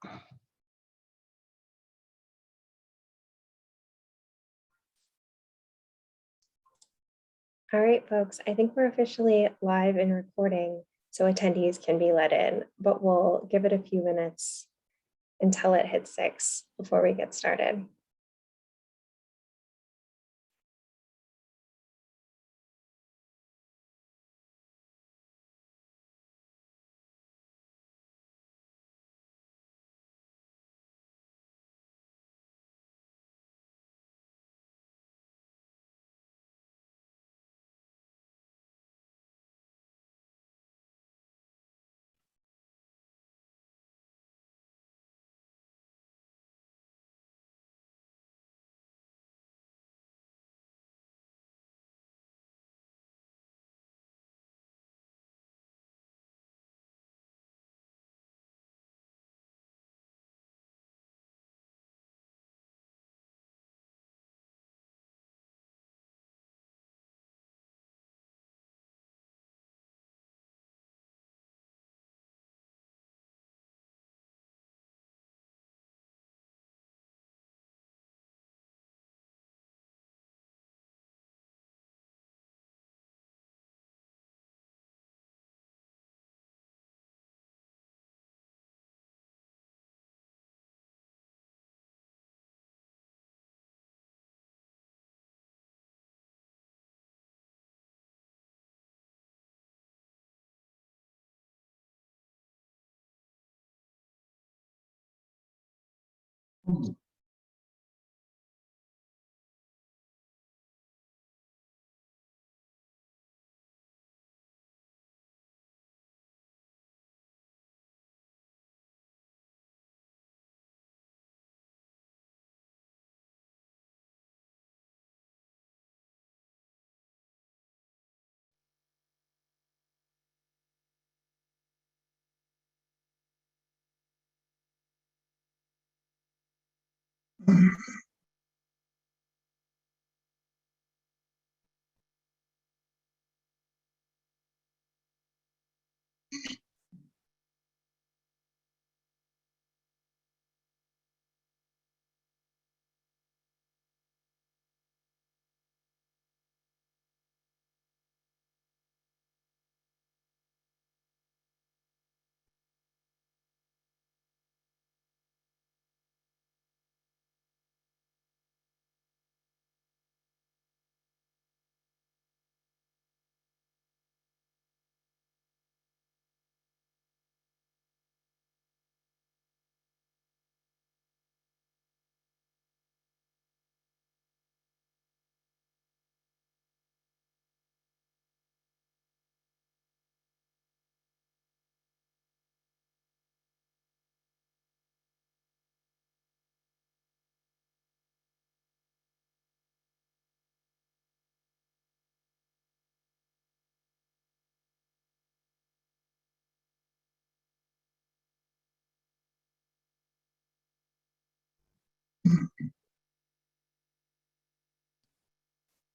All right, folks, I think we're officially live and recording, so attendees can be let in, but we'll give it a few minutes until it hits 6 before we get started.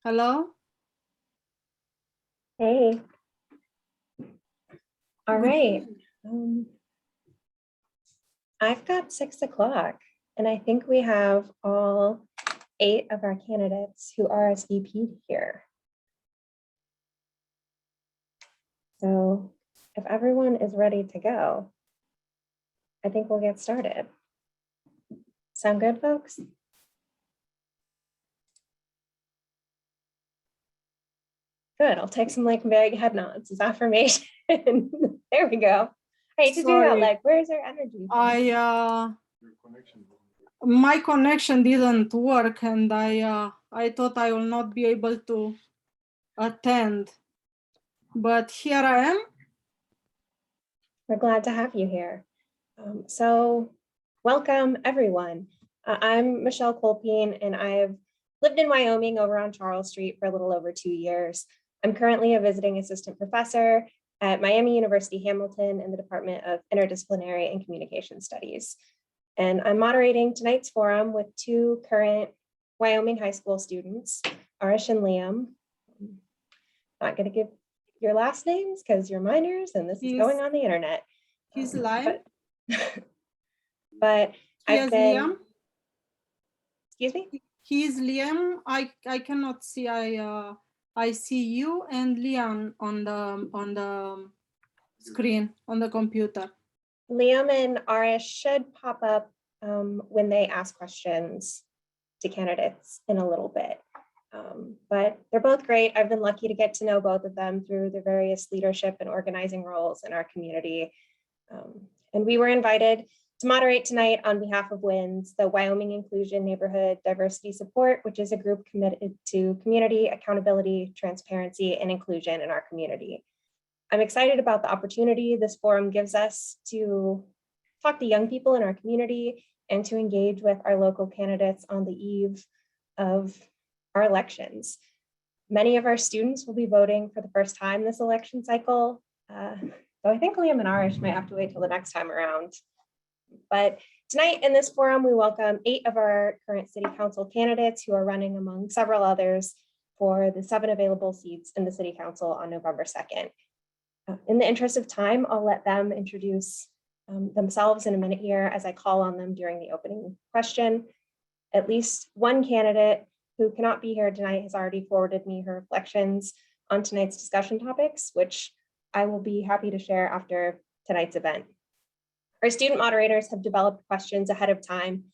Hello? Hey. All Good right. evening. I've got 6 o'clock, and I think we have all 8 of our candidates who RSVP'd here. So if everyone is ready to go, I think we'll get started. Sound good, folks? Good, I'll take some like vague head nods as affirmation. There we go. I hate to do that, Sorry. like, where's our energy? My connection didn't work, and I thought I will not be able to attend, but here I am. We're glad to have you here. So welcome, everyone. I'm Michelle Colpine, and I've lived in Wyoming over on Charles Street for a little over 2 years. I'm currently a visiting assistant professor at Miami University Hamilton in the Department of Interdisciplinary and Communication Studies. And I'm moderating tonight's forum with 2 current Wyoming high school students, Arish and Liam. I'm not going to give your last names because you're minors and this is going on the internet. He's live. but I've Yes, been, Liam. excuse me? He is Liam. I cannot see. I see you and Liam on the screen on the computer. Liam and Arish should pop up when they ask questions to candidates in a little bit. But they're both great. I've been lucky to get to know both of them through their various leadership and organizing roles in our community. And we were invited to moderate tonight on behalf of WINS, the Wyoming Inclusion Neighborhood Diversity Support, which is a group committed to community accountability, transparency, and inclusion in our community. I'm excited about the opportunity this forum gives us to talk to young people in our community and to engage with our local candidates on the eve of our elections. Many of our students will be voting for the first time this election cycle. So I think Liam and Arish might have to wait till the next time around. But tonight in this forum, we welcome 8 of our current city council candidates who are running among several others for the 7 available seats in the city council on November 2nd. In the interest of time, I'll let them introduce themselves in a minute here as I call on them during the opening question. At least one candidate who cannot be here tonight has already forwarded me her reflections on tonight's discussion topics, which I will be happy to share after tonight's event. Our student moderators have developed questions ahead of time,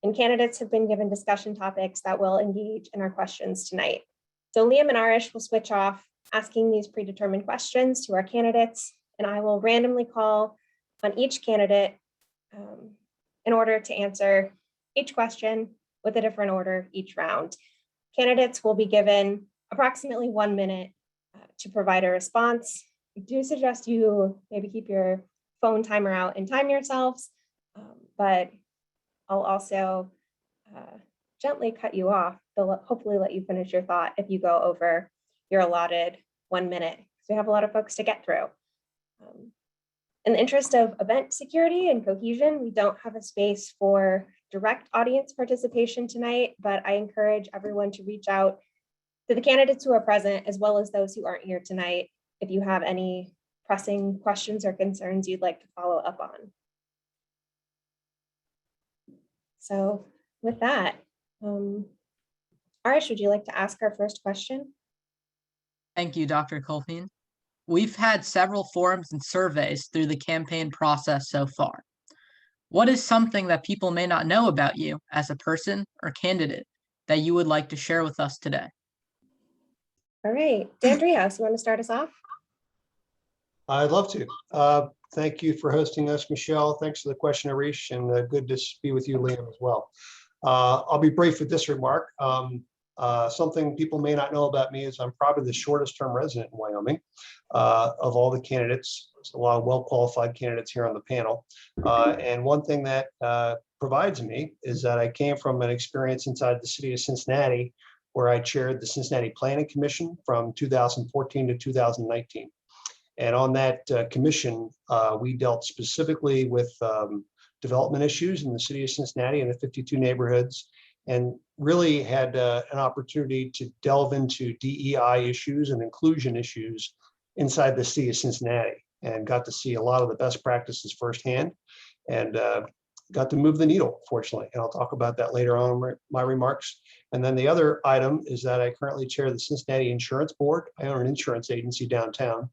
and candidates have been given discussion topics that will engage in our questions tonight. So Liam and Arish will switch off asking these predetermined questions to our candidates, and I will randomly call on each candidate in order to answer each question with a different order each round. Candidates will be given approximately 1 minute to provide a response. I do suggest you maybe keep your phone timer out and time yourselves, but I'll also gently cut you off. They'll hopefully let you finish your thought if you go over your allotted 1 minute, because we have a lot of folks to get through. In the interest of event security and cohesion, we don't have a space for direct audience participation tonight, but I encourage everyone to reach out to the candidates who are present, as well as those who aren't here tonight, if you have any pressing questions or concerns you'd like to follow up on. So with that, Arish, would you like to ask our first question? Thank you, Dr. Colpin. We've had several forums and surveys through the campaign process so far. What is something that people may not know about you as a person or candidate that you would like to share with us today? All right, Dan Driehaus, you want to start us off? I'd love to. Thank you for hosting us, Michelle. Thanks for the question, Arish, and good to be with you, Liam, as well. I'll be brief with this remark. Something people may not know about me is I'm probably the shortest term resident in Wyoming of all the candidates. There's a lot of well-qualified candidates here on the panel. And one thing that provides me is that I came from an experience inside the city of Cincinnati, where I chaired the Cincinnati Planning Commission from 2014 to 2019. And on that commission, we dealt specifically with development issues in the city of Cincinnati and the 52 neighborhoods, and really had an opportunity to delve into DEI issues and inclusion issues inside the city of Cincinnati, and got to see a lot of the best practices firsthand, and got to move the needle, fortunately. And I'll talk about that later on in my remarks. And then the other item is that I currently chair the Cincinnati Insurance Board. I own an insurance agency downtown,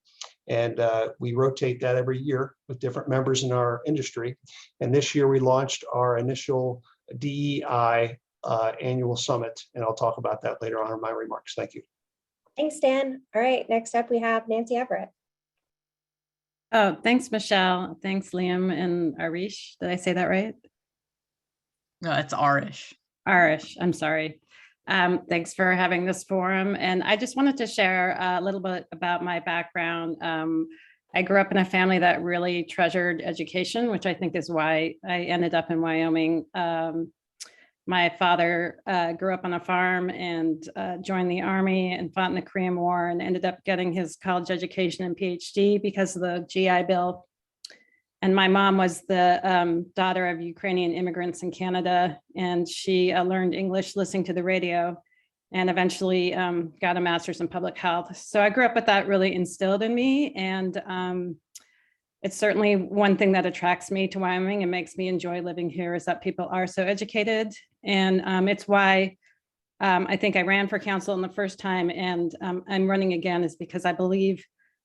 and we rotate that every year with different members in our industry. And this year we launched our initial DEI annual summit, and I'll talk about that later on in my remarks. Thank you. Thanks, Dan. All right, next up we have Nancy Everett. Oh, thanks, Michelle. Thanks, Liam and Arish. Did I say that right? No, it's Arish. Arish, I'm sorry. Thanks for having this forum. And I just wanted to share a little bit about my background. I grew up in a family that really treasured education, which I think is why I ended up in Wyoming. My father grew up on a farm and joined the Army and fought in the Korean War and ended up getting his college education and PhD because of the GI Bill. And my mom was the daughter of Ukrainian immigrants in Canada, and she learned English listening to the radio and eventually got a master's in public health. So I grew up with that really instilled in me. And it's certainly one thing that attracts me to Wyoming and makes me enjoy living here is that people are so educated. And it's why I think I ran for council in the first time, and I'm running again is because I believe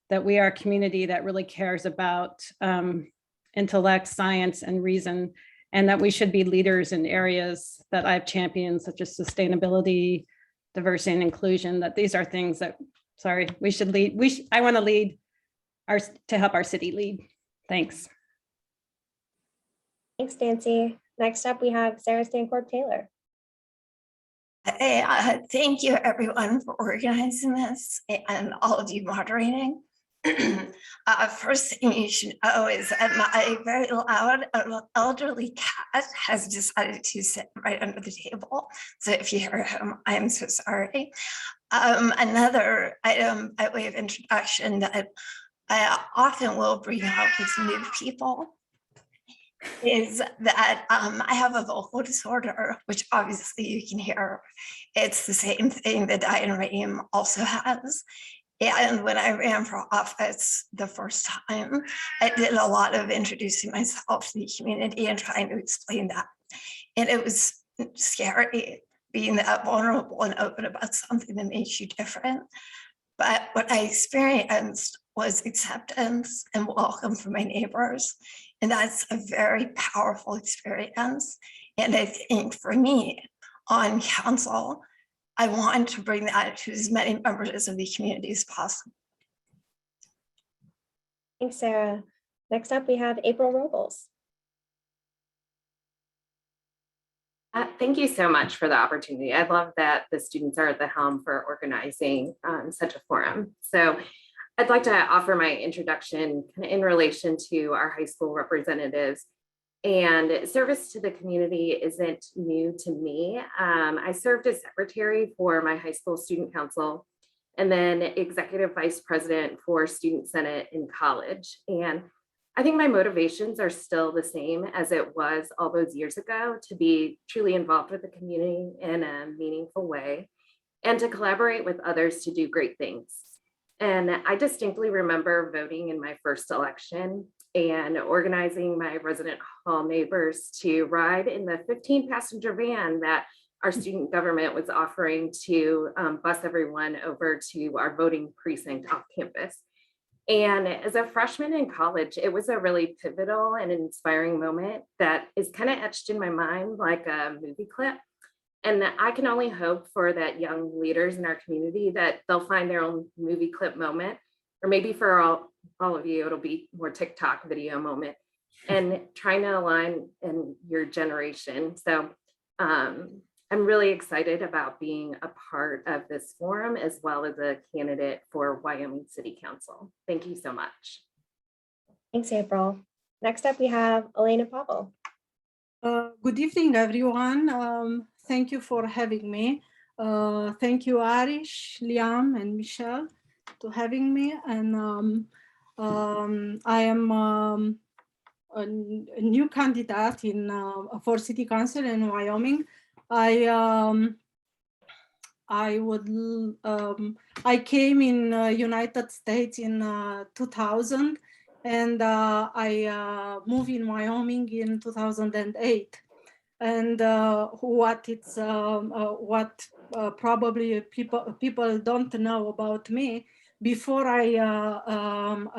that we are a community that really cares about intellect, science, and reason, and that we should be leaders in areas that I've championed, such as sustainability, diversity, and inclusion, that these are things that, sorry, we should lead. I want to lead to help our city lead. Thanks. Thanks, Nancy. Next up, we have Sarah Stancorp Taylor. Thank you, everyone, for organizing this and all of you moderating. First thing you should know is that my very loud elderly cat has decided to sit right under the table. So if you hear him, I'm so sorry. Another item by way of introduction that I often will bring up with new people is that I have a vocal disorder, which obviously you can hear. It's the same thing that Diane Rehm also has. And when I ran for office the first time, I did a lot of introducing myself to the community and trying to explain that. And it was scary being that vulnerable and open about something that makes you different. But what I experienced was acceptance and welcome from my neighbors. And that's a very powerful experience. And I think for me on council, I want to bring that to as many members of the community as possible. Thanks, Sarah. Next up, we have April Robles. Thank you so much for the opportunity. I love that the students are at the helm for organizing such a forum. So I'd like to offer my introduction in relation to our high school representatives. And service to the community isn't new to me. I served as secretary for my high school student council and then executive vice president for student senate in college. And I think my motivations are still the same as it was all those years ago, to be truly involved with the community in a meaningful way and to collaborate with others to do great things. And I distinctly remember voting in my first election and organizing my resident hall neighbors to ride in the 15-passenger van that our student government was offering to bus everyone over to our voting precinct off campus. And as a freshman in college, it was a really pivotal and inspiring moment that is kind of etched in my mind like a movie clip. And I can only hope for that young leaders in our community that they'll find their own movie clip moment, or maybe for all of you, it'll be more TikTok video moment, and trying to align in your generation. So I'm really excited about being a part of this forum as well as a candidate for Wyoming City Council. Thank you so much. Thanks, April. Next up, we have Elena Pavel. Good evening, everyone. Thank you for having me. Thank you, Arish, Liam, and Michelle, to having me. And I am a new candidate for City Council in Wyoming. I came in United States in 2000, and I moved in Wyoming in 2008. And what probably people don't know about me, before I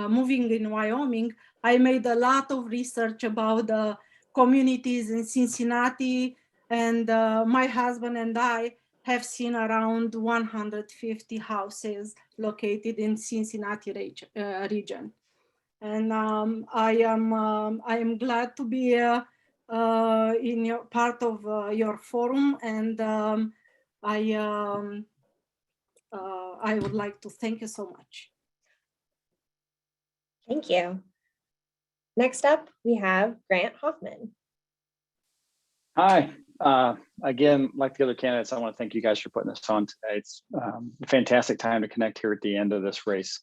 moving in Wyoming, I made a lot of research about the communities in Cincinnati, and my husband and I have seen around 150 houses located in Cincinnati region. And I am glad to be in your part of your forum, and I would like to thank you so much. Thank you. Next up, we have Grant Hoffman. Hi. Again, like the other candidates, I want to thank you guys for putting this on today. It's a fantastic time to connect here at the end of this race.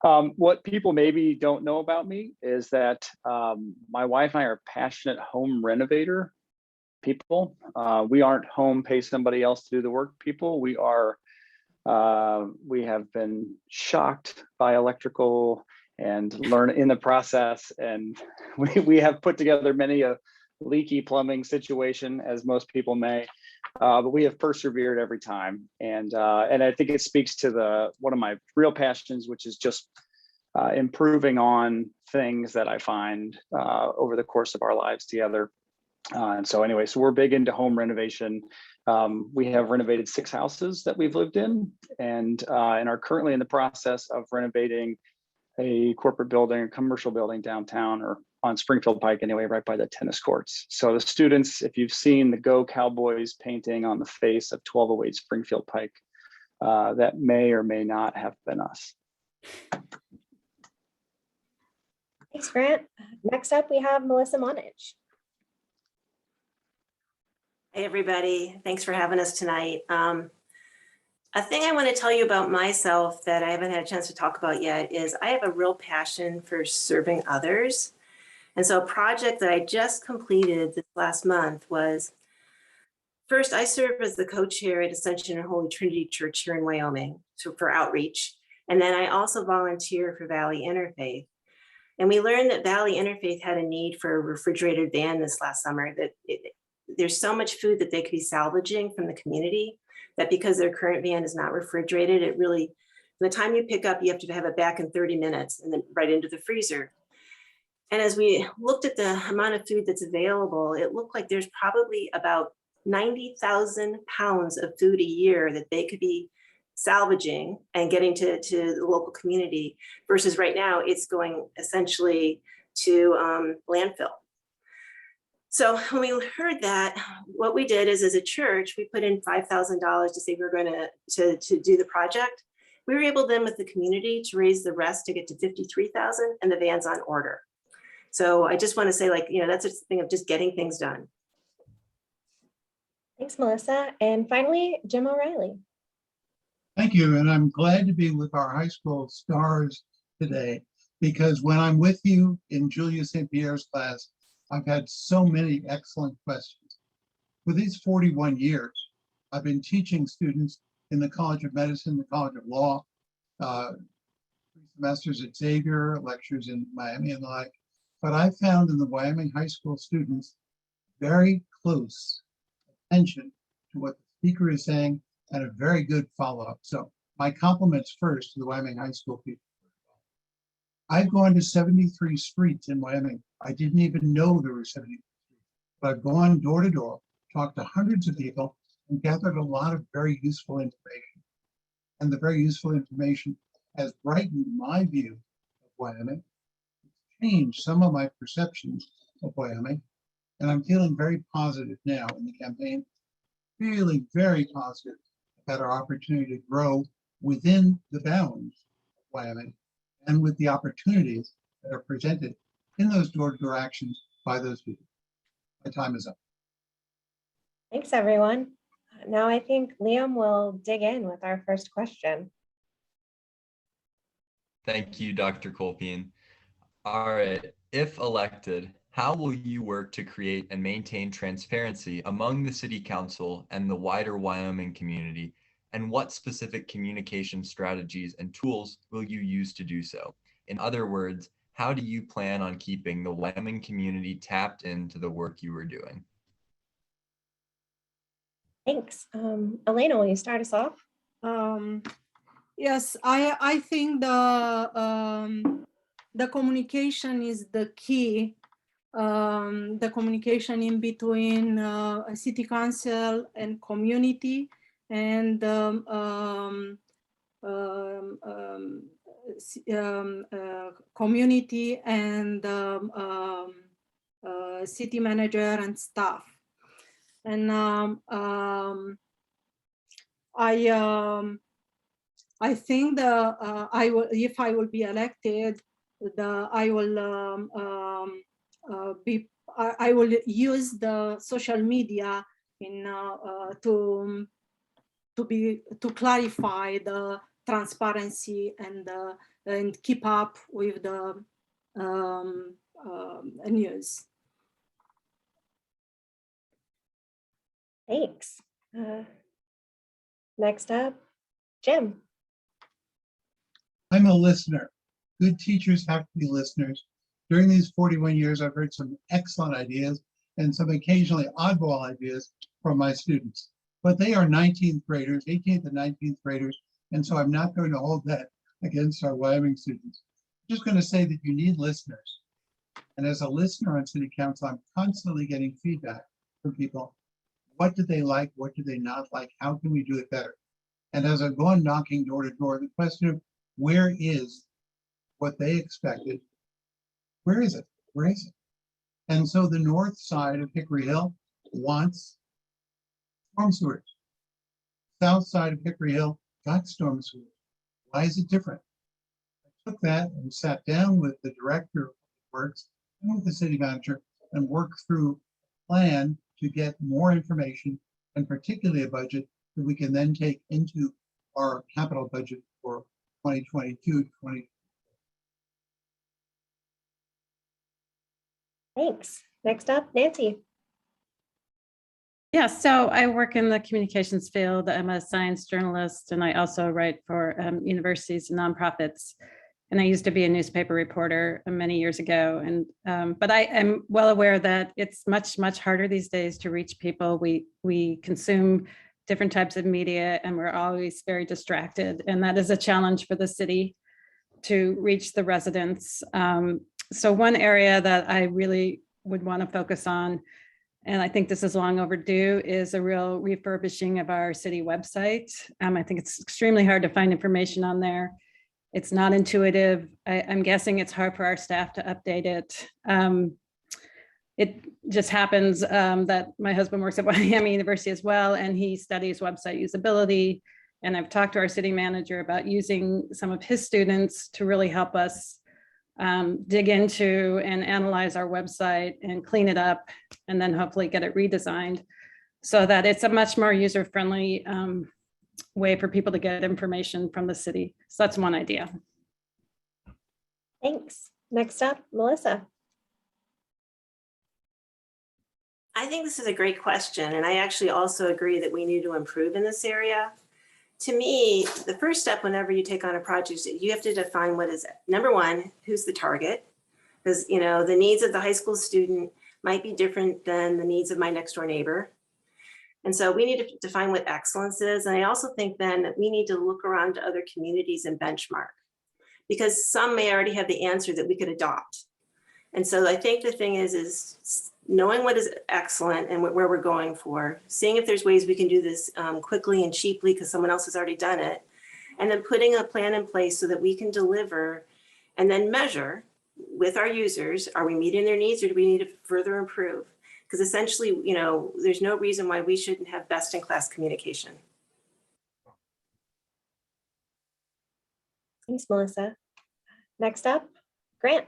What people maybe don't know about me is that my wife and I are passionate home renovator people. We aren't home pay somebody else to do the work people. We have been shocked by electrical and learn in the process. And we have put together many a leaky plumbing situation, as most people may, but we have persevered every time. And I think it speaks to one of my real passions, which is just improving on things that I find over the course of our lives together. And so anyway, so we're big into home renovation. We have renovated 6 houses that we've lived in, and are currently in the process of renovating a corporate building, a commercial building downtown, or on Springfield Pike anyway, right by the tennis courts. So the students, if you've seen the Go Cowboys painting on the face of 1208 Springfield Pike, that may or may not have been us. Thanks, Grant. Next up, we have Melissa Monage. Hey, everybody. Thanks for having us tonight. A thing I want to tell you about myself that I haven't had a chance to talk about yet is I have a real passion for serving others. And so a project that I just completed this last month was, first, I serve as the co-chair at Ascension and Holy Trinity Church here in Wyoming, so for outreach. And then I also volunteer for Valley Interfaith. And we learned that Valley Interfaith had a need for a refrigerated van this last summer, that there's so much food that they could be salvaging from the community that because their current van is not refrigerated, it really, from the time you pick up, you have to have it back in 30 minutes and then right into the freezer. And as we looked at the amount of food that's available, it looked like there's probably about 90,000 pounds of food a year that they could be salvaging and getting to the local community, versus right now it's going essentially to landfill. So when we heard that, what we did is, as a church, we put in $5,000 to say we were going to do the project. We were able then with the community to raise the rest to get to 53,000, and the van's on order. So I just want to say, like, that's a thing of just getting things done. Thanks, Melissa. And finally, Jim O'Reilly. Thank you, and I'm glad to be with our high school stars today, because when I'm with you in Julia St. Pierre's class, I've had so many excellent questions. For these 41 years, I've been teaching students in the College of Medicine, the College of Law, 3 semesters at Xavier, lectures in Miami and the like. But I found in the Wyoming high school students very close attention to what the speaker is saying and a very good follow-up. So my compliments first to the Wyoming high school people. I've gone to 73 streets in Wyoming. I didn't even know there were 73 streets, but I've gone door to door, talked to hundreds of people, and gathered a lot of very useful information. And the very useful information has brightened my view of Wyoming, changed some of my perceptions of Wyoming, and I'm feeling very positive now in the campaign, feeling very positive about our opportunity to grow within the bounds of Wyoming and with the opportunities that are presented in those door-to-door actions by those people. My time is up. Thanks, everyone. Now I think Liam will dig in with our first question. Thank you, Dr. Colpin. All right, if elected, how will you work to create and maintain transparency among the City Council and the wider Wyoming community? And what specific communication strategies and tools will you use to do so? In other words, how do you plan on keeping the Wyoming community tapped into the work you are doing? Thanks. Elena, will you start us off? Yes, I think the communication is the key. The communication in between City Council and community, and community and city manager and staff. And I think I will, if I will be elected, I will use the social media in to clarify the transparency and keep up with the news. Thanks. Next up, Jim. I'm a listener. Good teachers have to be listeners. During these 41 years, I've heard some excellent ideas and some occasionally oddball ideas from my students. But they are 19th graders, 18th and 19th graders, and so I'm not going to hold that against our Wyoming students. I'm just going to say that you need listeners. And as a listener on City Council, I'm constantly getting feedback from people. What do they like? What do they not like? How can we do it better? And as I've gone knocking door to door, the question of where is what they expected, where is it? Where is it? And so the north side of Hickory Hill wants storm sewers. South side of Hickory Hill got storm sewers. Why is it different? I took that and sat down with the director of works and with the city manager and worked through a plan to get more information and particularly a budget that we can then take into our capital budget for 2022, 20. Thanks. Next up, Nancy. Yeah, so I work in the communications field. I'm a science journalist, and I also write for universities and nonprofits. And I used to be a newspaper reporter many years ago. And but I am well aware that it's much harder these days to reach people. We consume different types of media, and we're always very distracted. And that is a challenge for the city to reach the residents. So one area that I really would want to focus on, and I think this is long overdue, is a real refurbishing of our city website. I think it's extremely hard to find information on there. It's not intuitive. I'm guessing it's hard for our staff to update it. It just happens that my husband works at Wyoming University as well, and he studies website usability. And I've talked to our city manager about using some of his students to really help us dig into and analyze our website and clean it up, and then hopefully get it redesigned so that it's a much more user-friendly way for people to get information from the city. So that's one idea. Thanks. Next up, Melissa. I think this is a great question. And I actually also agree that we need to improve in this area. To me, the first step whenever you take on a project, you have to define what is, number one, who's the target? Because, you know, the needs of the high school student might be different than the needs of my next door neighbor. And so we need to define what excellence is. And I also think then that we need to look around to other communities and benchmark, because some may already have the answer that we could adopt. And so I think the thing is knowing what is excellent and where we're going for, seeing if there's ways we can do this quickly and cheaply because someone else has already done it, and then putting a plan in place so that we can deliver and then measure with our users, are we meeting their needs or do we need to further improve? Because essentially, you know, there's no reason why we shouldn't have best-in-class communication. Thanks, Melissa. Next up, Grant.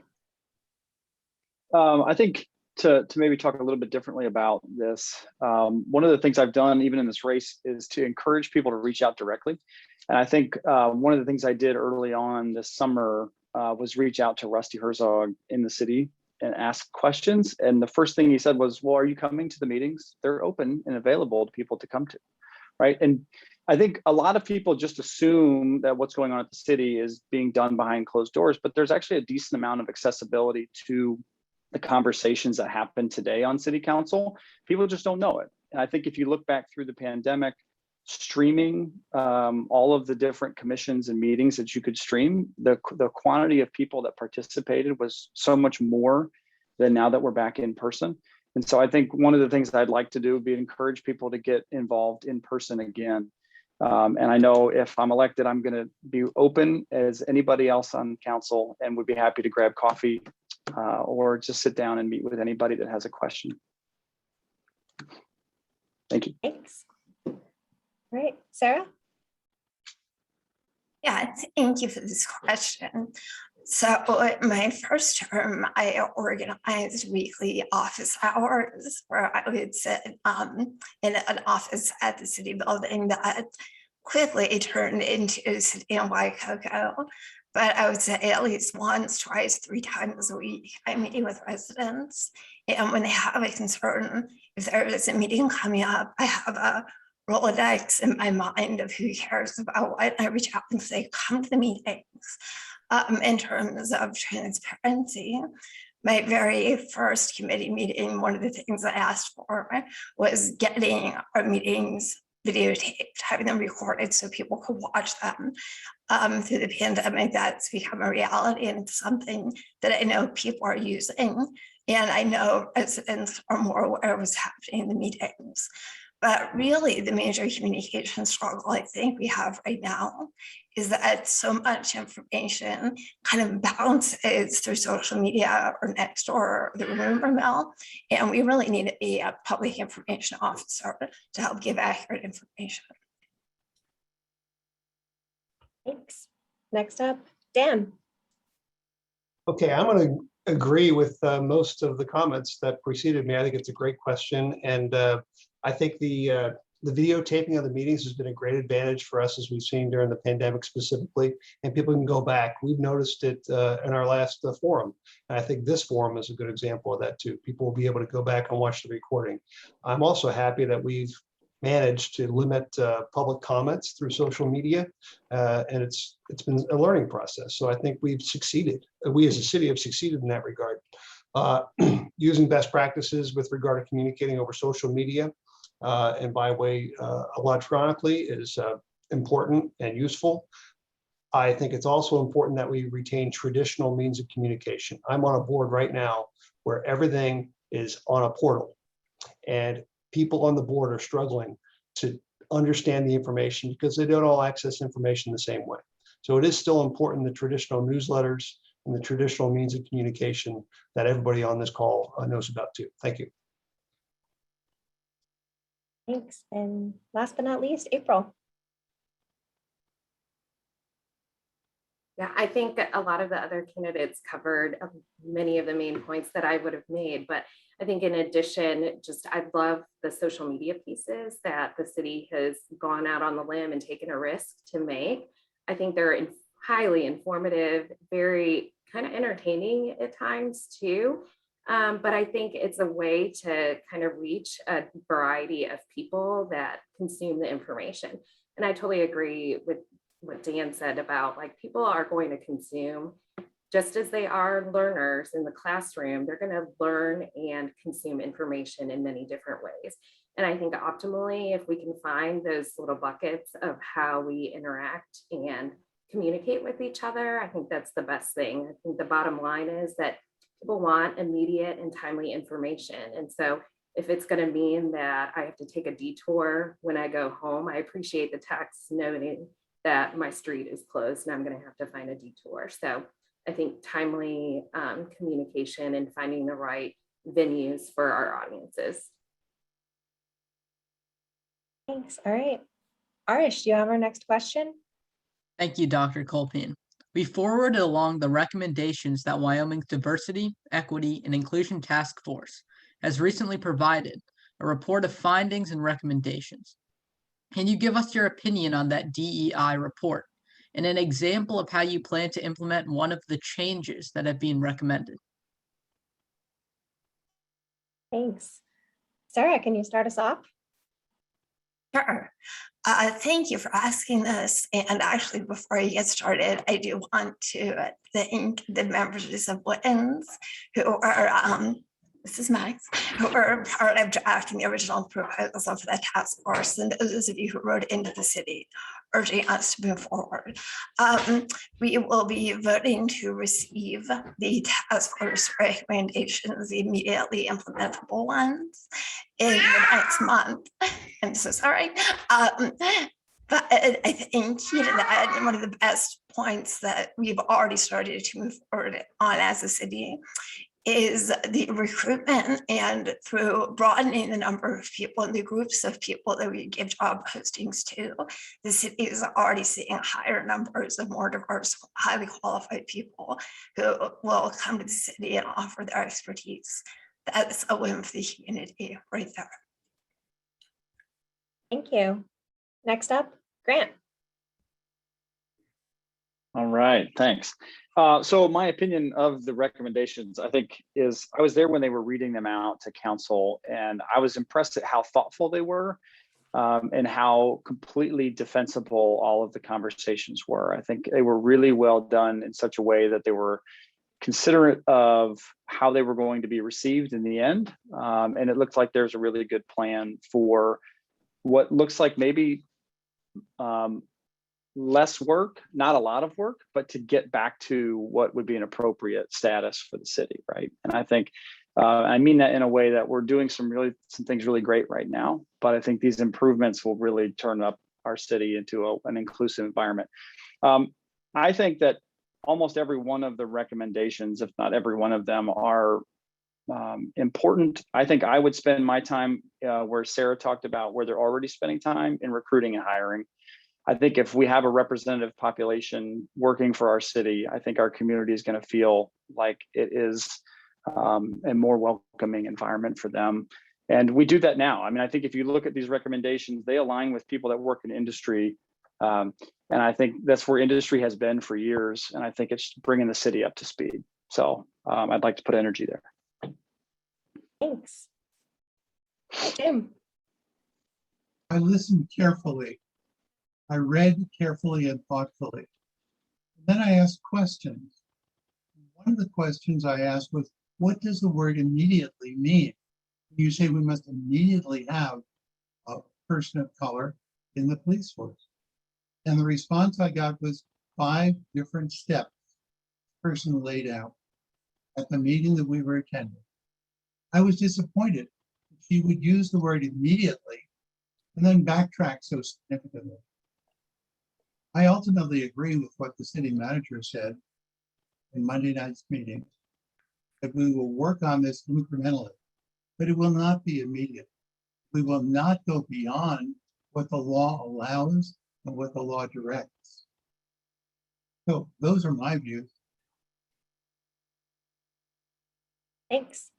I think to maybe talk a little bit differently about this, one of the things I've done even in this race is to encourage people to reach out directly. And I think one of the things I did early on this summer was reach out to Rusty Herzog in the city and ask questions. And the first thing he said was, well, are you coming to the meetings? They're open and available to people to come to, right? And I think a lot of people just assume that what's going on at the city is being done behind closed doors, but there's actually a decent amount of accessibility to the conversations that happen today on city council. People just don't know it. And I think if you look back through the pandemic, streaming all of the different commissions and meetings that you could stream, the quantity of people that participated was so much more than now that we're back in person. And so I think one of the things that I'd like to do would be encourage people to get involved in person again. And I know if I'm elected, I'm going to be open as anybody else on council and would be happy to grab coffee or just sit down and meet with anybody that has a question. Thank you. Thanks. All right, Sarah? Yeah, thank you for this question. So my first term, I organized weekly office hours where I would sit in an office at the city building that quickly turned into City in Waikoko. But I would say at least once, twice, 3 times a week, I'm meeting with residents. And when they have a concern, if there is a meeting coming up, I have a Rolodex in my mind of who cares about what. I reach out and say, come to the meetings. In terms of transparency, my very first committee meeting, one of the things I asked for was getting our meetings videotaped, having them recorded so people could watch them. Through the pandemic, that's become a reality, and it's something that I know people are using, and I know residents are more aware of what's happening in the meetings. But really, the major communication struggle I think we have right now is that so much information kind of bounces through social media or Nextdoor or the rumor mill, and we really need a public information officer to help give accurate information. Thanks. Next up, Dan. Okay, I'm going to agree with most of the comments that preceded me. I think it's a great question, and I think the videotaping of the meetings has been a great advantage for us, as we've seen during the pandemic specifically, and people can go back. We've noticed it in our last forum, and I think this forum is a good example of that too. People will be able to go back and watch the recording. I'm also happy that we've managed to limit public comments through social media, and it's been a learning process. So I think we've succeeded. We as a city have succeeded in that regard. Using best practices with regard to communicating over social media and by way electronically is important and useful. I think it's also important that we retain traditional means of communication. I'm on a board right now where everything is on a portal, and people on the board are struggling to understand the information because they don't all access information the same way. So it is still important, the traditional newsletters and the traditional means of communication that everybody on this call knows about too. Thank you. Thanks. And last but not least, April. Yeah, I think a lot of the other candidates covered many of the main points that I would have made, but I think in addition, I love the social media pieces that the city has gone out on the limb and taken a risk to make. I think they're highly informative, very kind of entertaining at times too. But I think it's a way to kind of reach a variety of people that consume the information. And I totally agree with what Dan said about like people are going to consume just as they are learners in the classroom. They're going to learn and consume information in many different ways. And I think optimally, if we can find those little buckets of how we interact and communicate with each other, I think that's the best thing. I think the bottom line is that people want immediate and timely information. And so if it's going to mean that I have to take a detour when I go home, I appreciate the text noting that my street is closed and I'm going to have to find a detour. So I think timely communication and finding the right venues for our audiences. Thanks. All right. Arish, do you have our next question? Thank you, Dr. Colpin. We forwarded along the recommendations that Wyoming's Diversity, Equity, and Inclusion Task Force has recently provided, a report of findings and recommendations. Can you give us your opinion on that DEI report and an example of how you plan to implement one of the changes that have been recommended? Thanks. Sarah, can you start us off? Sure. Thank you for asking this. And actually, before I get started, I do want to thank the members of WITNS who are, this is Max, who are part of drafting the original proposal for the task force, and those of you who wrote into the city urging us to move forward. We will be voting to receive the task force recommendations, the immediately implementable ones, in the next month. I'm so sorry. But I think that one of the best points that we've already started to move forward on as a city is the recruitment, and through broadening the number of people and the groups of people that we give job postings to, the city is already seeing higher numbers of more diverse, highly qualified people who will come to the city and offer their expertise. That's a win for the community right there. Thank you. Next up, Grant. All right, thanks. So my opinion of the recommendations, I think, is I was there when they were reading them out to council, and I was impressed at how thoughtful they were and how completely defensible all of the conversations were. I think they were really well done in such a way that they were considerate of how they were going to be received in the end. And it looks like there's a really good plan for what looks like maybe less work, not a lot of work, but to get back to what would be an appropriate status for the city, right? And I think, I mean that in a way that we're doing some things really great right now, but I think these improvements will really turn up our city into an inclusive environment. I think that almost every one of the recommendations, if not every one of them, are important. I think I would spend my time where Sarah talked about where they're already spending time in recruiting and hiring. I think if we have a representative population working for our city, I think our community is going to feel like it is a more welcoming environment for them. And we do that now. I mean, I think if you look at these recommendations, they align with people that work in industry. And I think that's where industry has been for years. And I think it's bringing the city up to speed. So I'd like to put energy there. Thanks. Jim. I listened carefully. I read carefully and thoughtfully. Then I asked questions. One of the questions I asked was, what does the word immediately mean? You say we must immediately have a person of color in the police force. And the response I got was 5 different steps the person laid out at the meeting that we were attending. I was disappointed that she would use the word immediately and then backtrack so significantly. I ultimately agree with what the city manager said in Monday night's meeting, that we will work on this incrementally, but it will not be immediate. We will not go beyond what the law allows and what the law directs. So those are my views. Thanks.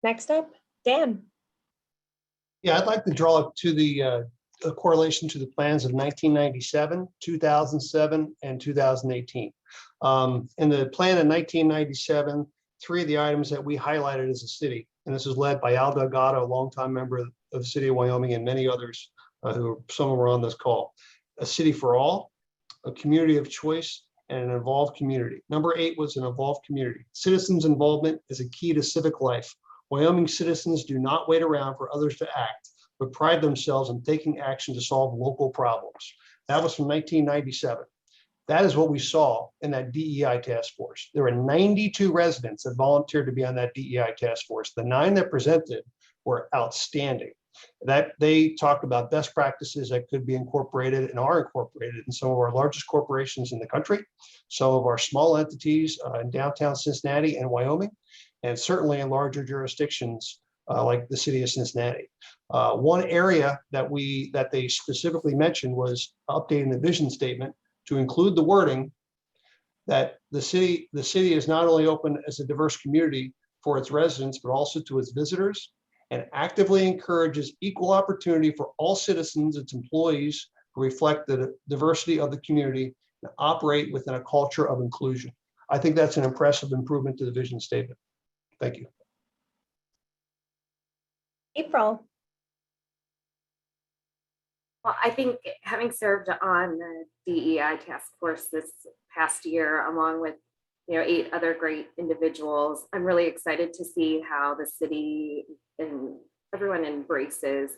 Next up, Dan. Yeah, I'd like to draw up to the a correlation to the plans of 1997, 2007, and 2018. In the plan in 1997, 3 of the items that we highlighted as a city, and this is led by Al Delgado, a longtime member of the city of Wyoming, and many others some were on this call. A city for all, a community of choice, and an involved community. Number 8 was an involved community. Citizens' involvement is a key to civic life. Wyoming citizens do not wait around for others to act, but pride themselves in taking action to solve local problems. That was from 1997. That is what we saw in that DEI task force. There were 92 residents that volunteered to be on that DEI task force. The 9 that presented were outstanding. That they talked about best practices that could be incorporated and are incorporated in some of our largest corporations in the country, some of our small entities in downtown Cincinnati and Wyoming, and certainly in larger jurisdictions like the city of Cincinnati. One area that they specifically mentioned was updating the vision statement to include the wording that the city is not only open as a diverse community for its residents, but also to its visitors, and actively encourages equal opportunity for all citizens, its employees, to reflect the diversity of the community and operate within a culture of inclusion. I think that's an impressive improvement to the vision statement. Thank you. April. Well, I think having served on the DEI task force this past year, along with 8 other great individuals, I'm really excited to see how the city and everyone embraces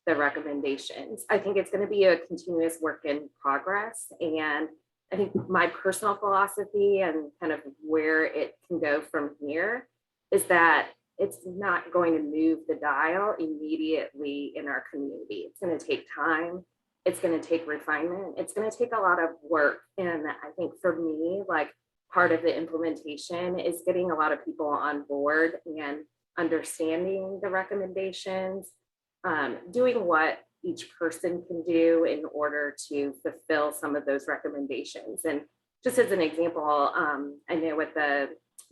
the recommendations. I think it's going to be a continuous work in progress. And I think my personal philosophy and kind of where it can go from here is that it's not going to move the dial immediately in our community. It's going to take time. It's going to take refinement. It's going to take a lot of work. And I think for me, like, part of the implementation is getting a lot of people on board and understanding the recommendations, doing what each person can do in order to fulfill some of those recommendations. And just as an example, I know with the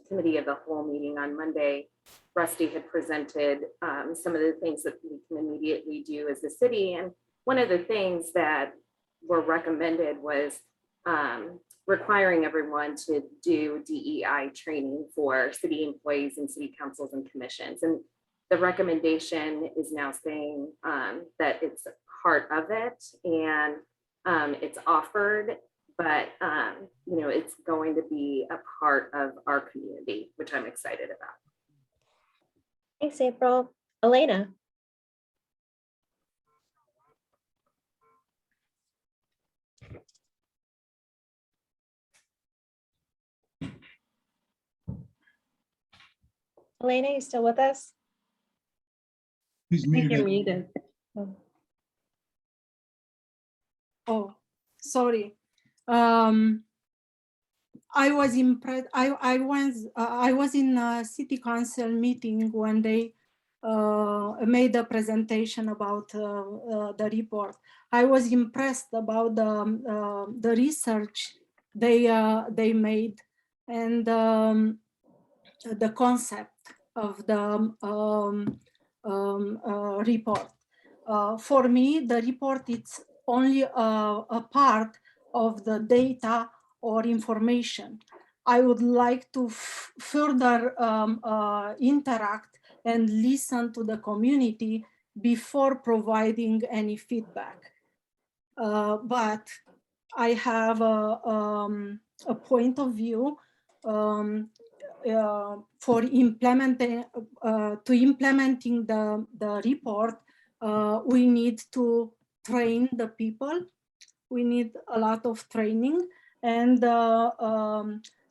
committee of the whole meeting on Monday, Rusty had presented some of the things that we can immediately do as a city. And one of the things that were recommended was requiring everyone to do DEI training for city employees and city councils and commissions. And the recommendation is now saying that it's part of it and it's offered, but you know, it's going to be a part of our community, which I'm excited about. Thanks, April. Elena. Elena, you still with us? Who's I think you're muted? muted. Oh, sorry. I was impressed. I was in a city council meeting when they made a presentation about the report. I was impressed about the research they made and the concept of the report. For me, the report is only a part of the data or information. I would like to further interact and listen to the community before providing any feedback. But I have a point of view for implementing the report. We need to train the people. We need a lot of training, and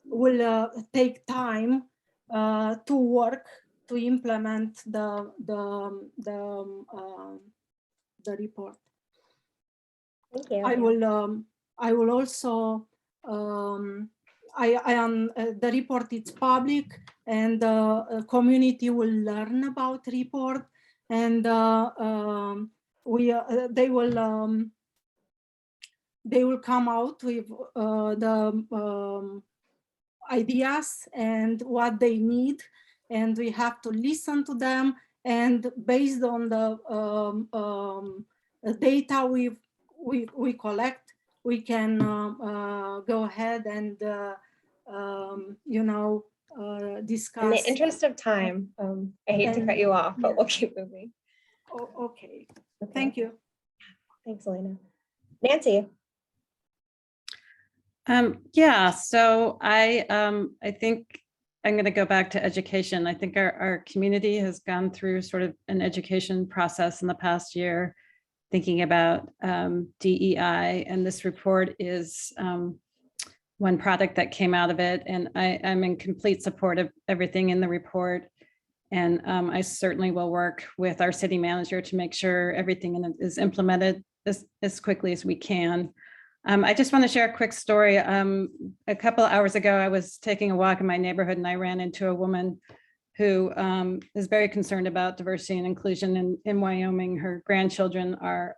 will take time to work to implement the report. Thank you. I will also the report is public, and the community will learn about report, and they will come out with the ideas and what they need, and we have to listen to them, and based on the data we collect, we can go ahead and you know, discuss. In the interest of time, I hate to cut you off, but we'll keep moving. Okay. Thank you. Thanks, Elena. Nancy. Yeah, so I think I'm going to go back to education. I think our community has gone through sort of an education process in the past year, thinking about DEI, and this report is one product that came out of it, and I'm in complete support of everything in the report. And I certainly will work with our city manager to make sure everything in it is implemented as quickly as we can. I just want to share a quick story. A couple of hours ago, I was taking a walk in my neighborhood and I ran into a woman who is very concerned about diversity and inclusion in Wyoming. Her grandchildren are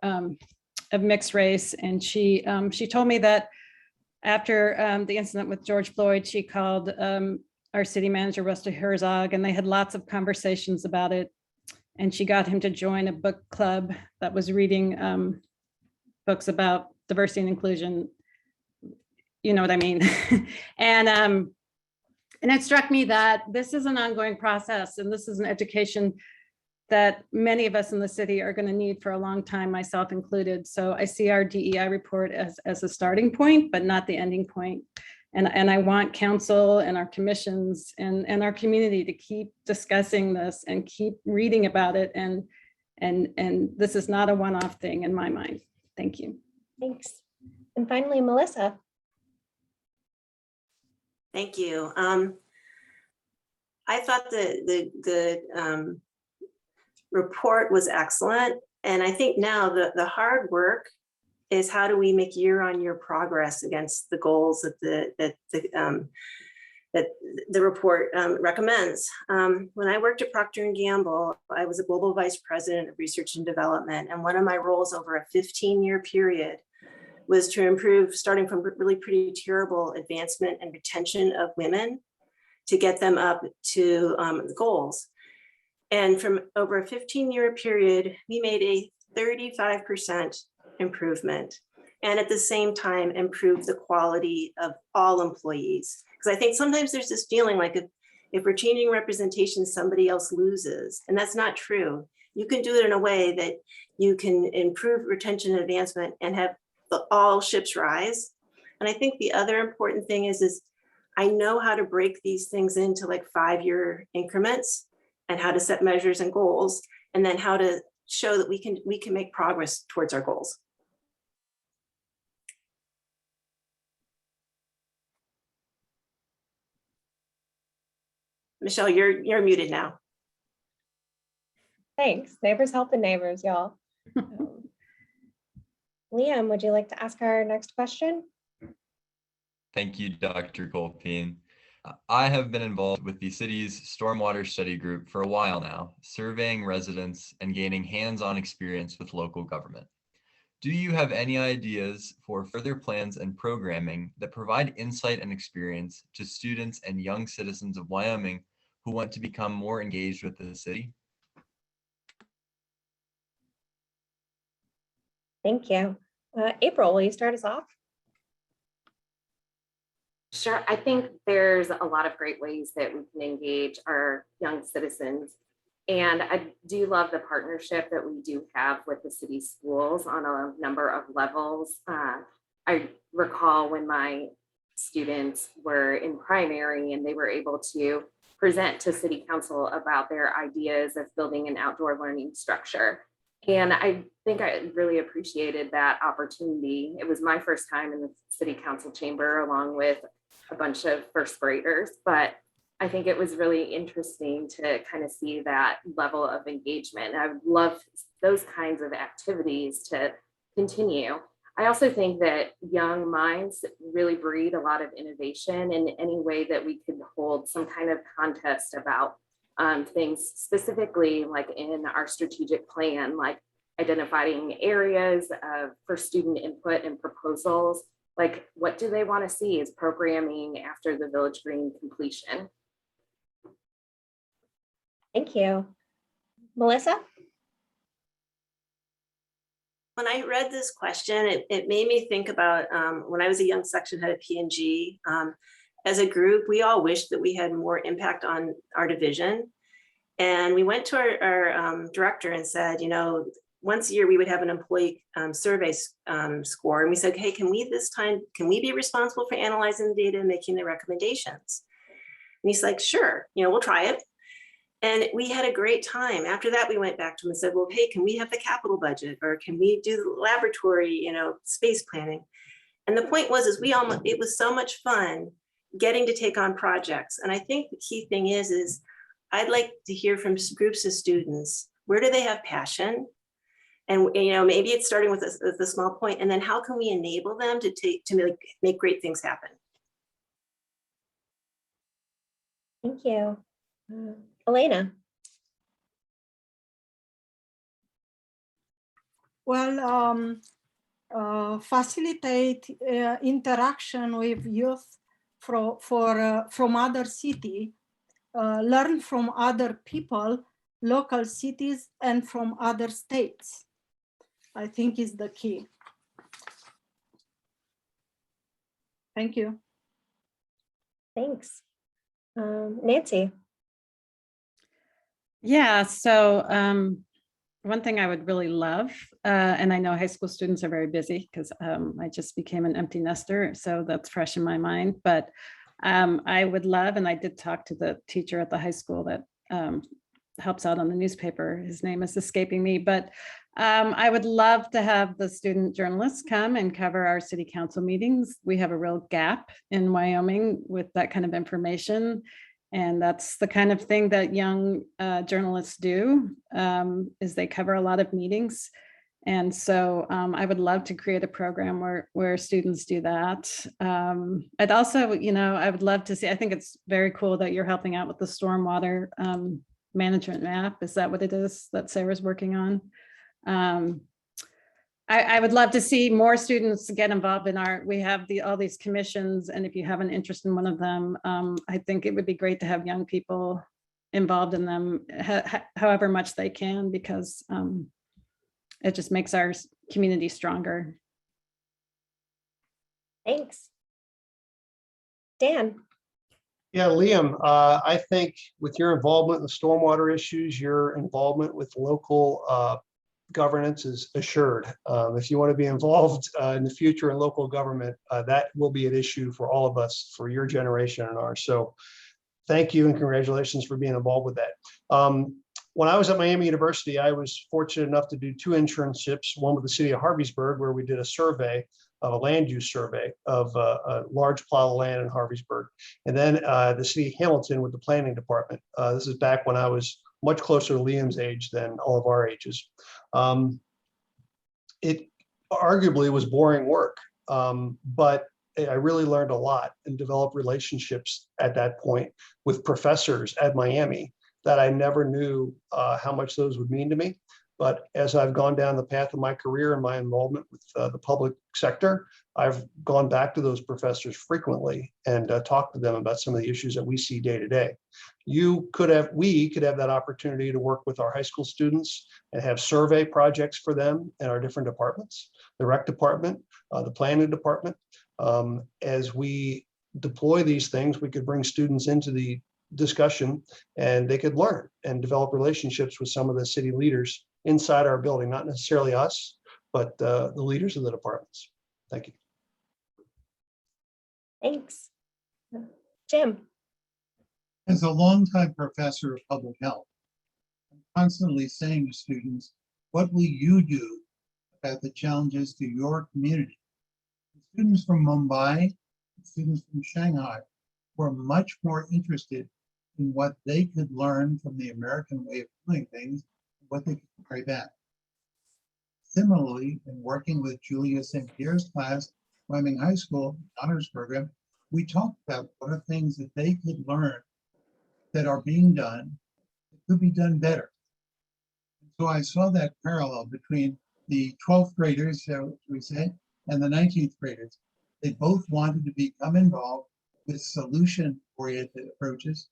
of mixed race, and she told me that after the incident with George Floyd, she called our city manager, Rusty Herzog, and they had lots of conversations about it. And she got him to join a book club that was reading books about diversity and inclusion. You know what I mean? And it struck me that this is an ongoing process, and this is an education that many of us in the city are going to need for a long time, myself included. So I see our DEI report as a starting point, but not the ending point. And I want council and our commissions and our community to keep discussing this and keep reading about it. And this is not a one-off thing in my mind. Thank you. Thanks. And finally, Melissa. Thank you. I thought the report was excellent. And I think now the hard work is how do we make year-on-year progress against the goals that the report recommends. When I worked at Procter & Gamble, I was a global vice president of research and development. And one of my roles over a 15-year period was to improve, starting from really pretty terrible advancement and retention of women to get them up to the goals. And from over a 15-year period, we made a 35% improvement. And at the same time, improved the quality of all employees. Because I think sometimes there's this feeling like if we're changing representation, somebody else loses. And that's not true. You can do it in a way that you can improve retention and advancement and have all ships rise. And I think the other important thing is I know how to break these things into like 5-year increments and how to set measures and goals, and then how to show that we can make progress towards our goals. Michelle, you're muted now. Thanks. Neighbors helping neighbors, y'all. Liam, would you like to ask our next question? Thank you, Dr. Colpin. I have been involved with the city's stormwater study group for a while now, surveying residents and gaining hands-on experience with local government. Do you have any ideas for further plans and programming that provide insight and experience to students and young citizens of Wyoming who want to become more engaged with the city? Thank you. April, will you start us off? Sure. I think there's a lot of great ways that we can engage our young citizens. And I do love the partnership that we do have with the city schools on a number of levels. I recall when my students were in primary and they were able to present to city council about their ideas of building an outdoor learning structure. And I think I really appreciated that opportunity. It was my first time in the city council chamber along with a bunch of first graders, but I think it was really interesting to kind of see that level of engagement. I would love those kinds of activities to continue. I also think that young minds really breed a lot of innovation, in any way that we could hold some kind of contest about things specifically like in our strategic plan, like identifying areas for student input and proposals, like what do they want to see as programming after the Village Green completion. Thank you. Melissa? When I read this question, it made me think about when I was a young section head at P&G. As a group, we all wished that we had more impact on our division. And we went to our director and said, you know, once a year we would have an employee survey score. And we said, hey, can we be responsible for analyzing the data and making the recommendations? And he's like, sure, you know, we'll try it. And we had a great time. After that, we went back to him and said, well, hey, can we have the capital budget, or can we do the laboratory, you know, space planning? And the point was, it was so much fun getting to take on projects. And I think the key thing is I'd like to hear from groups of students, where do they have passion? And, you know, maybe it's starting with a small point, and then how can we enable them to make great things happen? Thank you. Elena? Well, facilitate interaction with youth from other city, learn from other people, local cities, and from other states. I think is the key. Thank you. Thanks. Nancy? Yeah, so one thing I would really love, and I know high school students are very busy because I just became an empty nester, so that's fresh in my mind, but I would love, and I did talk to the teacher at the high school that helps out on the newspaper, his name is escaping me, but I would love to have the student journalists come and cover our city council meetings. We have a real gap in Wyoming with that kind of information. And that's the kind of thing that young journalists do, is they cover a lot of meetings. And so I would love to create a program where students do that. I'd also, you know, I would love to see, I think it's very cool that you're helping out with the stormwater management map. Is that what it is that Sarah's working on? I would love to see more students get involved in we have all these commissions, and if you have an interest in one of them, I think it would be great to have young people involved in them, however much they can, because it just makes our community stronger. Thanks. Dan? Yeah, Liam, I think with your involvement in the stormwater issues, your involvement with local governance is assured. If you want to be involved in the future in local government, that will be an issue for all of us, for your generation and ours. So thank you and congratulations for being involved with that. When I was at Miami University, I was fortunate enough to do 2 internships, one with the city of Harveysburg, where we did a survey of a land use survey of a large plot of land in Harveysburg. And then the city of Hamilton with the planning department. This is back when I was much closer to Liam's age than all of our ages. It arguably was boring work, but I really learned a lot and developed relationships at that point with professors at Miami that I never knew how much those would mean to me. But as I've gone down the path of my career and my involvement with the public sector, I've gone back to those professors frequently and talked to them about some of the issues that we see day to day. We could have that opportunity to work with our high school students and have survey projects for them in our different departments, the rec department, the planning department. As we deploy these things, we could bring students into the discussion and they could learn and develop relationships with some of the city leaders inside our building, not necessarily us, but the leaders of the departments. Thank you. Thanks. Jim. As a longtime professor of public health, I'm constantly saying to students, what will you do about the challenges to your community? The students from Mumbai, students from Shanghai were much more interested in what they could learn from the American way of doing things, and what they could carry back. Similarly, in working with Julia St. Pierre's class, Wyoming High School honors program, we talked about what are things that they could learn that are being done that could be done better. And so I saw that parallel between the 12th graders, we say, and the 19th graders. They both wanted to become involved with solution-oriented approaches.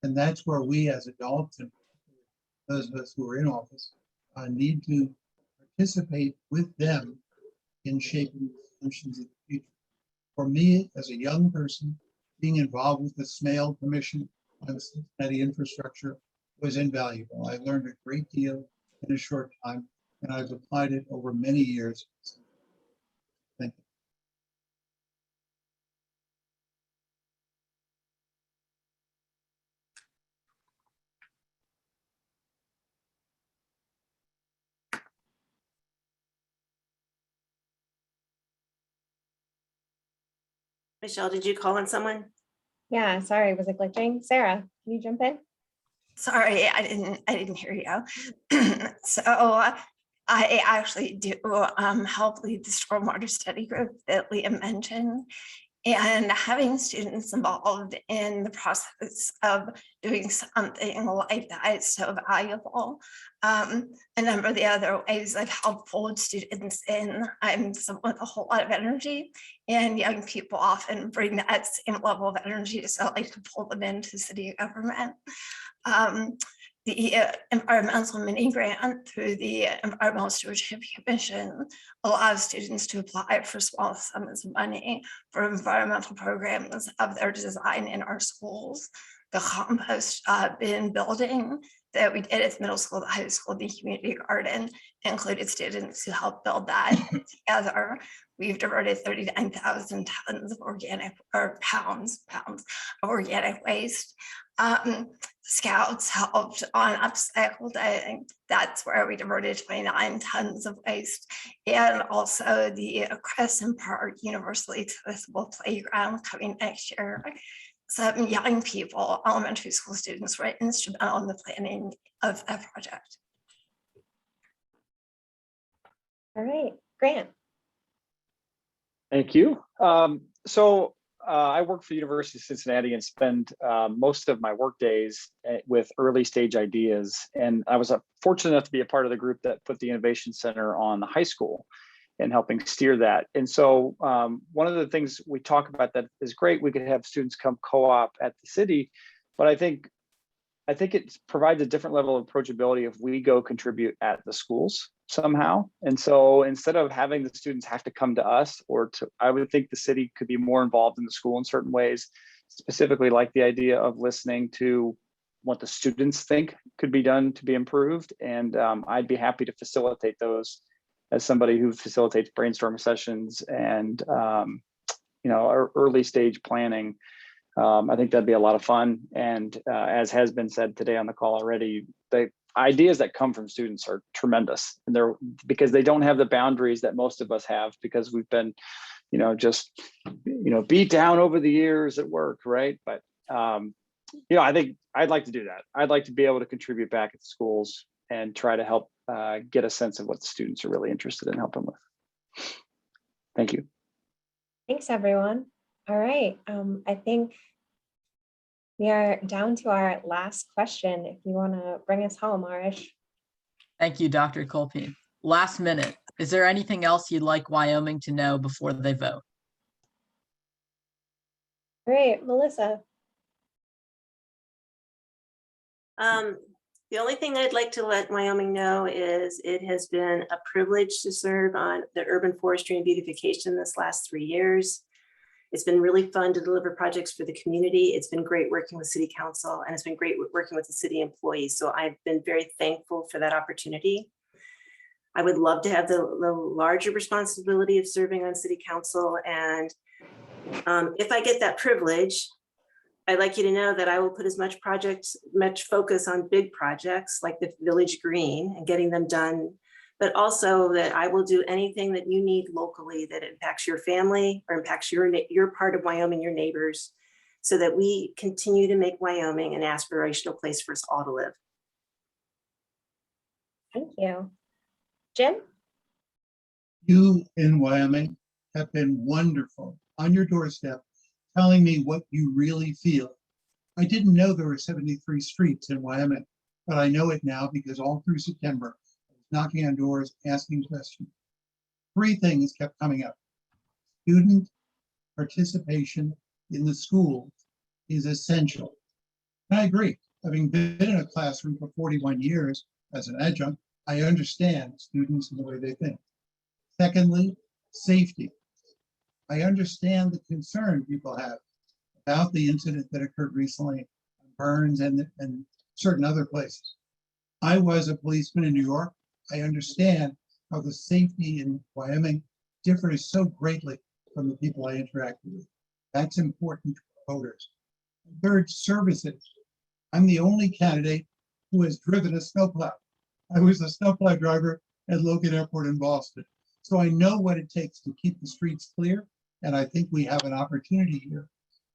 And that's where we as adults and those of us who are in office need to participate with them in shaping the solutions of the future. For me, as a young person, being involved with the Smale Commission on Cincinnati infrastructure was invaluable. I learned a great deal in a short time, and I've applied it over many years. Thank you. Michelle, did you call on someone? Yeah, sorry, was it glitching? Sarah, can you jump in? Sorry, I didn't hear you. So I actually do help lead the stormwater study group that Liam mentioned. And having students involved in the process of doing something like that is so valuable. A number of the other ways I've helped pull students in, I'm someone with a whole lot of energy, and young people often bring that same level of energy, so I like to pull them into city government. The environmental mini grant through the Environmental Stewardship Commission allows students to apply for small sums of money for environmental programs of their design in our schools. The compost bin building that we did at the middle school, the high school, the community garden included students who helped build that together. We've diverted 39,000 tons of organic, or pounds of organic waste. Scouts helped on upcycle day. That's where we diverted 29 tons of waste. And also the Crescent Park universally accessible playground coming next year. Some young people, elementary school students, were instrumental in the planning of that project. All right, Grant. Thank you. I work for the University of Cincinnati and spend most of my work days with early stage ideas. And I was fortunate enough to be a part of the group that put the Innovation Center on the high school and helping steer that. And so one of the things we talk about that is great, we could have students come co-op at the city, but I think it provides a different level of approachability if we go contribute at the schools somehow. And so instead of having the students have to come to us I would think the city could be more involved in the school in certain ways specifically like the idea of listening to what the students think could be done to be improved. And I'd be happy to facilitate those as somebody who facilitates brainstorming sessions and early stage planning. I think that'd be a lot of fun. And as has been said today on the call already, the ideas that come from students are tremendous, and they're because they don't have the boundaries that most of us have, because we've been, beat down over the years at work, right? But I think I'd like to do that. I'd like to be able to contribute back at the schools and try to help get a sense of what the students are really interested in helping with. Thank you. Thanks, everyone. All right. I think we are down to our last question. If you want to bring us home, Arish. Thank you, Dr. Colpin. Last minute, is there anything else you'd like Wyoming to know before they vote? Great, Melissa. The only thing I'd like to let Wyoming know is it has been a privilege to serve on the urban forestry and beautification this last 3 years. It's been really fun to deliver projects for the community. It's been great working with city council, and it's been great working with the city employees. So I've been very thankful for that opportunity. I would love to have the larger responsibility of serving on city council. And if I get that privilege, I'd like you to know that I will put as much focus on big projects like the Village Green and getting them done, but also that I will do anything that you need locally that impacts your family or impacts your part of Wyoming, your neighbors, so that we continue to make Wyoming an aspirational place for us all to live. Thank you. Jim? You in Wyoming have been wonderful on your doorstep, telling me what you really feel. I didn't know there were 73 streets in Wyoming, but I know it now because all through September, I was knocking on doors, asking questions. 3 things kept coming up. Student participation in the schools is essential. And I agree. Having been in a classroom for 41 years as an adjunct, I understand students and the way they think. Secondly, safety. I understand the concern people have about the incident that occurred recently in Burns and certain other places. I was a policeman in New York. I understand how the safety in Wyoming differs so greatly from the people I interacted with. That's important to voters. Third, services. I'm the only candidate who has driven a snowplow. I was a snowplow driver at Logan Airport in Boston. So I know what it takes to keep the streets clear. And I think we have an opportunity here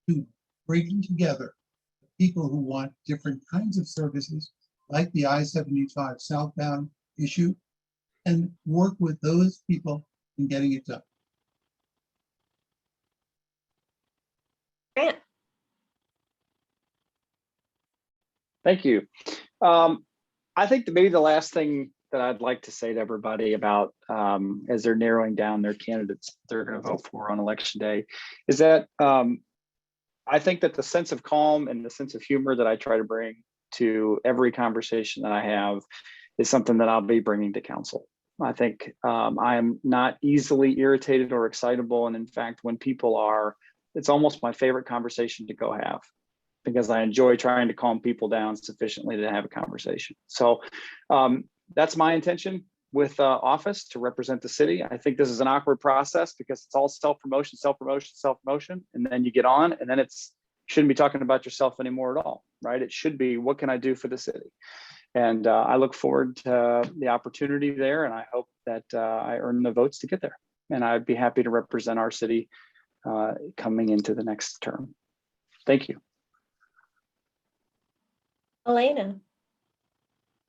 to bring together the people who want different kinds of services, like the I-75 southbound issue, and work with those people in getting it done. Grant? Thank you. I think that maybe the last thing that I'd like to say to everybody about as they're narrowing down their candidates they're going to vote for on election day is that I think that the sense of calm and the sense of humor that I try to bring to every conversation that I have is something that I'll be bringing to council. I think I am not easily irritated or excitable. And in fact, when people are, it's almost my favorite conversation to go have, because I enjoy trying to calm people down sufficiently to have a conversation. So that's my intention with office, to represent the city. I think this is an awkward process because it's all self-promotion, self-promotion, self-promotion. And then you get on and then shouldn't be talking about yourself anymore at all, right? It should be, what can I do for the city? And I look forward to the opportunity there. And I hope that I earn the votes to get there. And I'd be happy to represent our city coming into the next term. Thank you. Elena?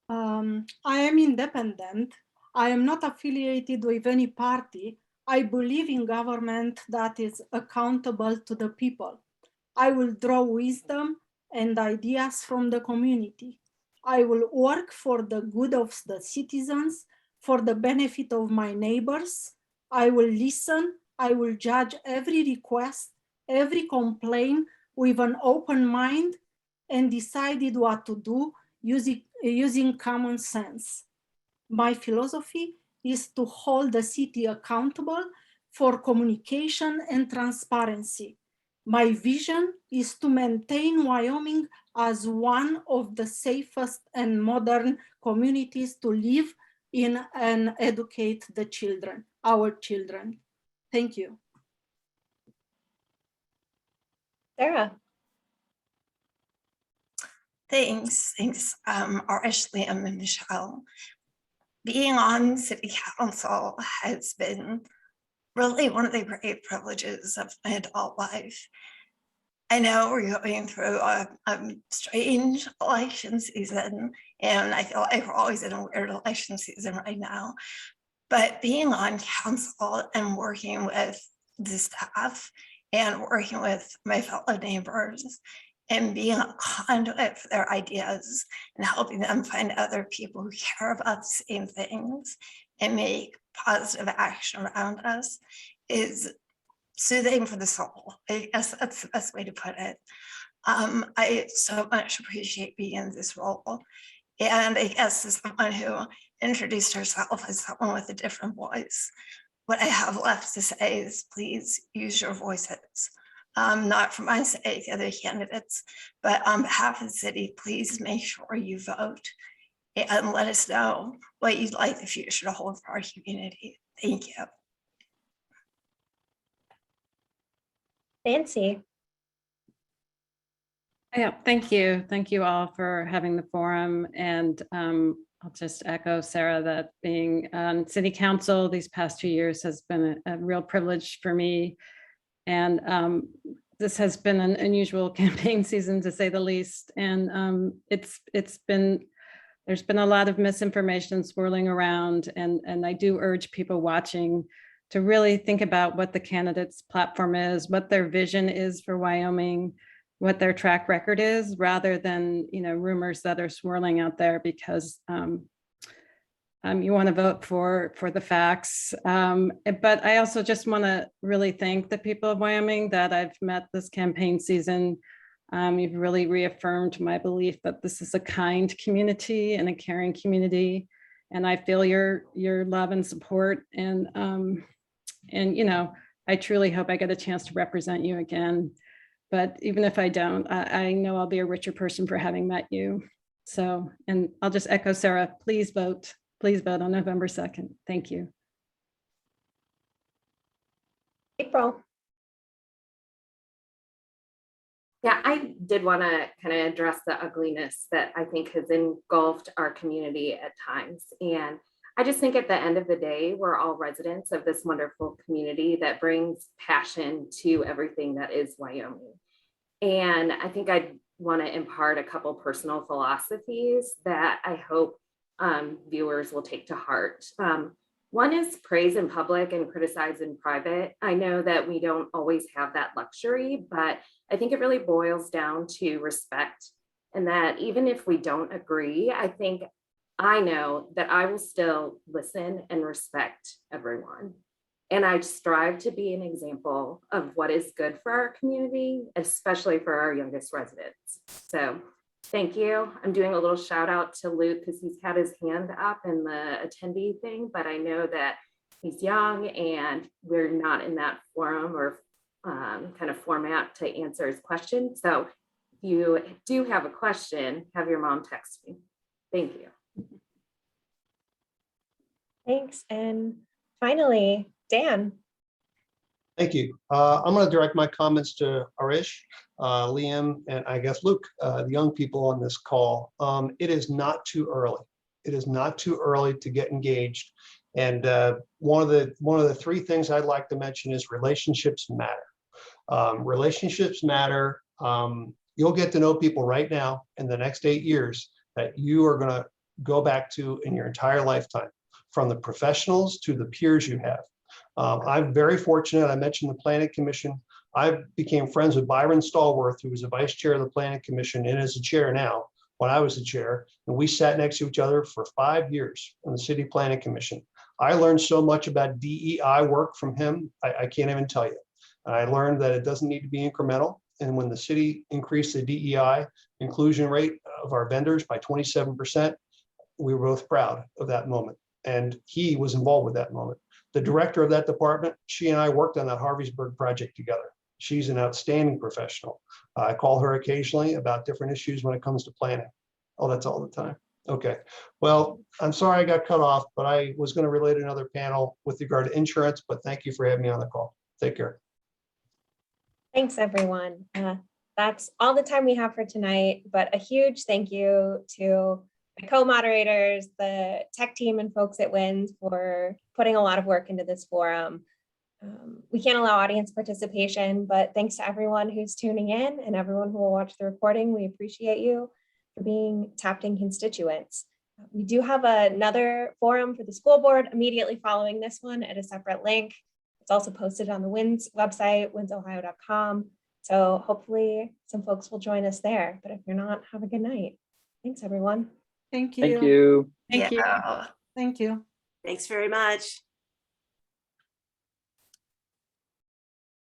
I am independent. I am not affiliated with any party. I believe in government that is accountable to the people. I will draw wisdom and ideas from the community. I will work for the good of the citizens, for the benefit of my neighbors. I will listen. I will judge every request, every complaint with an open mind, and decided what to do using common sense. My philosophy is to hold the city accountable for communication and transparency. My vision is to maintain Wyoming as one of the safest and modern communities to live in and educate the children, our children. Thank you. Sarah. Thanks, Ashley and Michelle. Being on City Council has been really one of the great privileges of my adult life. I know we're going through a strange election season, and I feel like we're always in a weird election season right now. But being on council and working with the staff and working with my fellow neighbors and being a conduit for their ideas and helping them find other people who care about the same things and make positive action around us is soothing for the soul. I guess that's the best way to put it. I so much appreciate being in this role. And I guess as someone who introduced herself as someone with a different voice, what I have left to say is please use your voices. Not for my sake, other candidates, but on behalf of the city, please make sure you vote and let us know what you'd like the future to hold for our community. Thank you. Nancy. Yeah, thank you. Thank you all for having the forum. And I'll just echo Sarah that being on City Council these past 2 years has been a real privilege for me. And this has been an unusual campaign season, to say the least. And there's been a lot of misinformation swirling around. And I do urge people watching to really think about what the candidate's platform is, what their vision is for Wyoming, what their track record is, rather than rumors that are swirling out there, because you want to vote for the facts. But I also just want to really thank the people of Wyoming that I've met this campaign season. You've really reaffirmed my belief that this is a kind community and a caring community, and I feel your love and support. And I truly hope I get a chance to represent you again. But even if I don't, I know I'll be a richer person for having met you. So, and I'll just echo Sarah, please vote on November 2nd. Thank you. April. Yeah, I did want to kind of address the ugliness that I think has engulfed our community at times. And I just think at the end of the day, we're all residents of this wonderful community that brings passion to everything that is Wyoming. And I think I want to impart a couple personal philosophies that I hope viewers will take to heart. One is praise in public and criticize in private. I know that we don't always have that luxury, but I think it really boils down to respect, and that even if we don't agree, I know that I will still listen and respect everyone. And I strive to be an example of what is good for our community, especially for our youngest residents. So thank you. I'm doing a little shout out to Luke because he's had his hand up in the attendee thing, but I know that he's young and we're not in that forum or kind of format to answer his question. So if you do have a question, have your mom text me. Thank you. Thanks. And finally, Dan. Thank you. I'm going to direct my comments to Arish, Liam, and I guess Luke, the young people on this call. It is not too early. It is not too early to get engaged. And one of the three things I'd like to mention is relationships matter. Relationships matter. You'll get to know people right now in the next 8 years that you are going to go back to in your entire lifetime, from the professionals to the peers you have. I'm very fortunate. I mentioned the Planning Commission. I became friends with Byron Stallworth, who was the vice chair of the Planning Commission and is the chair now when I was the chair. And we sat next to each other for 5 years on the City Planning Commission. I learned so much about DEI work from him, I can't even tell you. I learned that it doesn't need to be incremental. And when the city increased the DEI inclusion rate of our vendors by 27%, we were both proud of that moment. And he was involved with that moment. The director of that department, she and I worked on that Harveysburg project together. She's an outstanding professional. I call her occasionally about different issues when it comes to planning. Oh, that's all the time. Okay. Well, I'm sorry I got cut off, but I was going to relate another panel with regard to insurance, but thank you for having me on the call. Take care. Thanks, everyone. That's all the time we have for tonight, but a huge thank you to my co-moderators, the tech team and folks at WINS for putting a lot of work into this forum. We can't allow audience participation, but thanks to everyone who's tuning in and everyone who will watch the recording. We appreciate you for being tapped-in constituents. We do have another forum for the school board immediately following this one at a separate link. It's also posted on the WINS website, winsohio.com. So hopefully some folks will join us there. But if you're not, have a good night. Thanks, everyone. Thank you. Thank you. Thank you. Yeah. Thank you. Thanks very much.